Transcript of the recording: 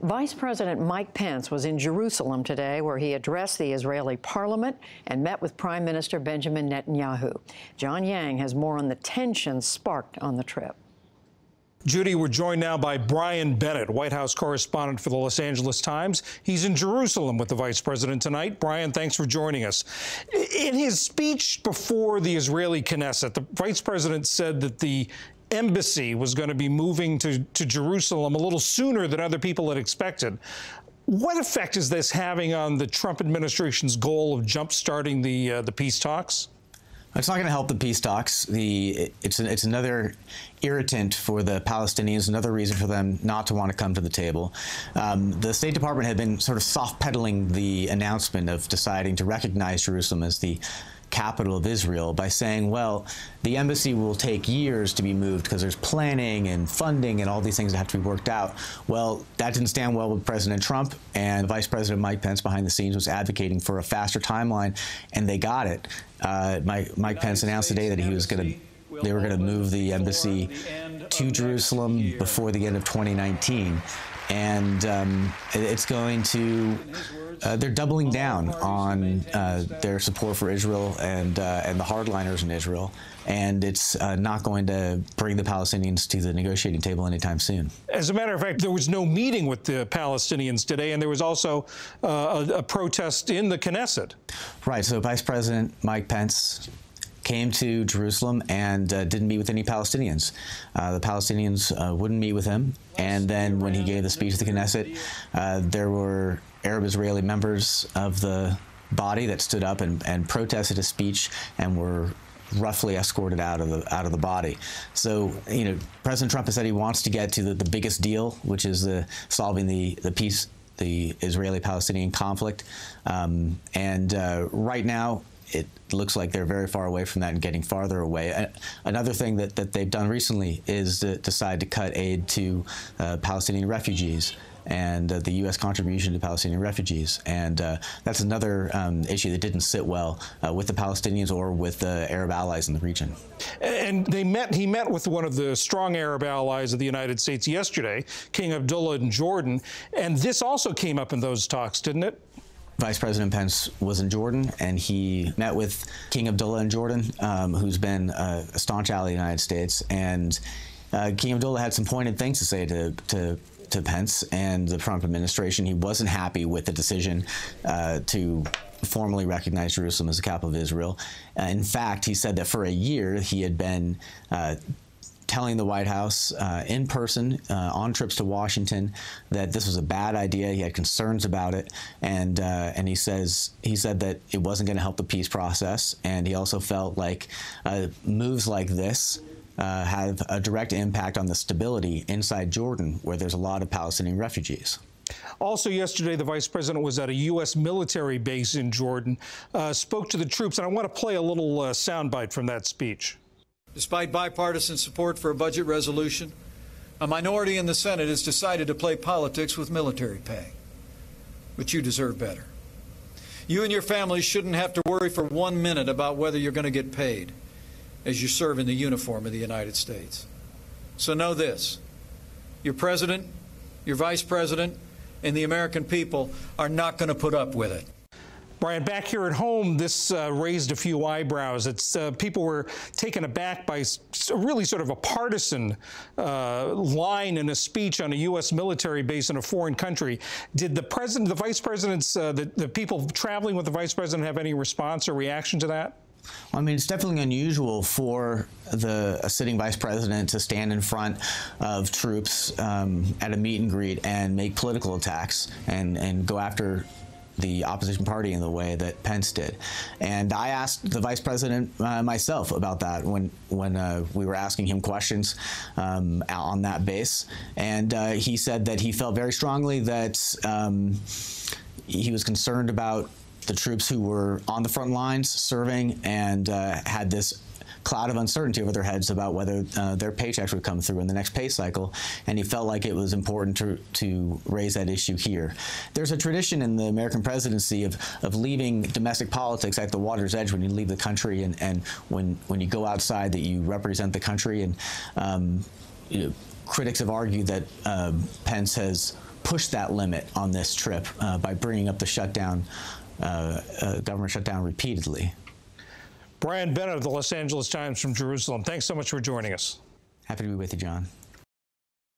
Vice President Mike Pence was in Jerusalem today, where he addressed the Israeli parliament and met with Prime Minister Benjamin Netanyahu. John Yang has more on the tensions sparked on the trip. Judy, we're joined now by Brian Bennett, White House correspondent for the Los Angeles Times. He's in Jerusalem with the vice president tonight. Brian, thanks for joining us. In his speech before the Israeli Knesset, the vice president said that the embassy was going to be moving to Jerusalem a little sooner than other people had expected. What effect is this having on the Trump administration's goal of jump-starting the peace talks? It's not going to help the peace talks. It's another irritant for the Palestinians, another reason for them not to want to come to the table. The State Department had been sort of soft-pedaling the announcement of deciding to recognize Jerusalem as the capital of Israel by saying, well, the embassy will take years to be moved because there's planning and funding and all these things that have to be worked out. Well, that didn't stand well with President Trump, and Vice President Mike Pence behind the scenes was advocating for a faster timeline, and they got it. Mike Pence announced today that they were going to move the embassy to Jerusalem before the end of 2019. And it's going to, they're doubling down on their support for Israel and the hardliners in Israel. And it's not going to bring the Palestinians to the negotiating table anytime soon. As a matter of fact, there was no meeting with the Palestinians today, and there was also a protest in the Knesset. Right. So Vice President Mike Pence came to Jerusalem and didn't meet with any Palestinians. The Palestinians wouldn't meet with him. And then when he gave the speech to the Knesset, there were Arab-Israeli members of the body that stood up and protested his speech and were roughly escorted out of the body. So, you know, President Trump has said he wants to get to the biggest deal, which is solving the peace, the Israeli-Palestinian conflict. Right now, it looks like they're very far away from that and getting farther away. Another thing that they've done recently is decide to cut aid to Palestinian refugees and the U.S. contribution to Palestinian refugees. And that's another issue that didn't sit well with the Palestinians or with the Arab allies in the region. And he met with one of the strong Arab allies of the United States yesterday, King Abdullah in Jordan. And this also came up in those talks, didn't it? Vice President Pence was in Jordan, and he met with King Abdullah in Jordan, who's been a staunch ally of the United States. And King Abdullah had some pointed things to say to Pence and the Trump administration. He wasn't happy with the decision to formally recognize Jerusalem as the capital of Israel. In fact, he said that for a year he had been telling the White House in person on trips to Washington that this was a bad idea. He had concerns about it, and he said that it wasn't going to help the peace process. And he also felt like moves like this have a direct impact on the stability inside Jordan, where there's a lot of Palestinian refugees. Also yesterday, the vice president was at a U.S. military base in Jordan, spoke to the troops, and I want to play a little soundbite from that speech. Despite bipartisan support for a budget resolution, a minority in the Senate has decided to play politics with military pay. But you deserve better. You and your families shouldn't have to worry for 1 minute about whether you're going to get paid as you serve in the uniform of the United States. So know this: your president, your vice president, and the American people are not going to put up with it. Brian, back here at home, this raised a few eyebrows. People were taken aback by really sort of a partisan line in a speech on a U.S. military base in a foreign country. Did the president, the vice presidents, the people traveling with the vice president have any response or reaction to that? Well, I mean, it's definitely unusual for a sitting vice president to stand in front of troops at a meet and greet and make political attacks and go after the opposition party in the way that Pence did. And I asked the vice president myself about that when we were asking him questions on that base. And he said that he felt very strongly that he was concerned about the troops who were on the front lines serving and had this cloud of uncertainty over their heads about whether their paychecks would come through in the next pay cycle, and he felt like it was important to raise that issue here. There's a tradition in the American presidency of leaving domestic politics at the water's edge when you leave the country, and when you go outside that you represent the country. And critics have argued that Pence has push that limit on this trip by bringing up the shutdown, government shutdown repeatedly. Brian Bennett of the Los Angeles Times from Jerusalem, thanks so much for joining us. Happy to be with you, John.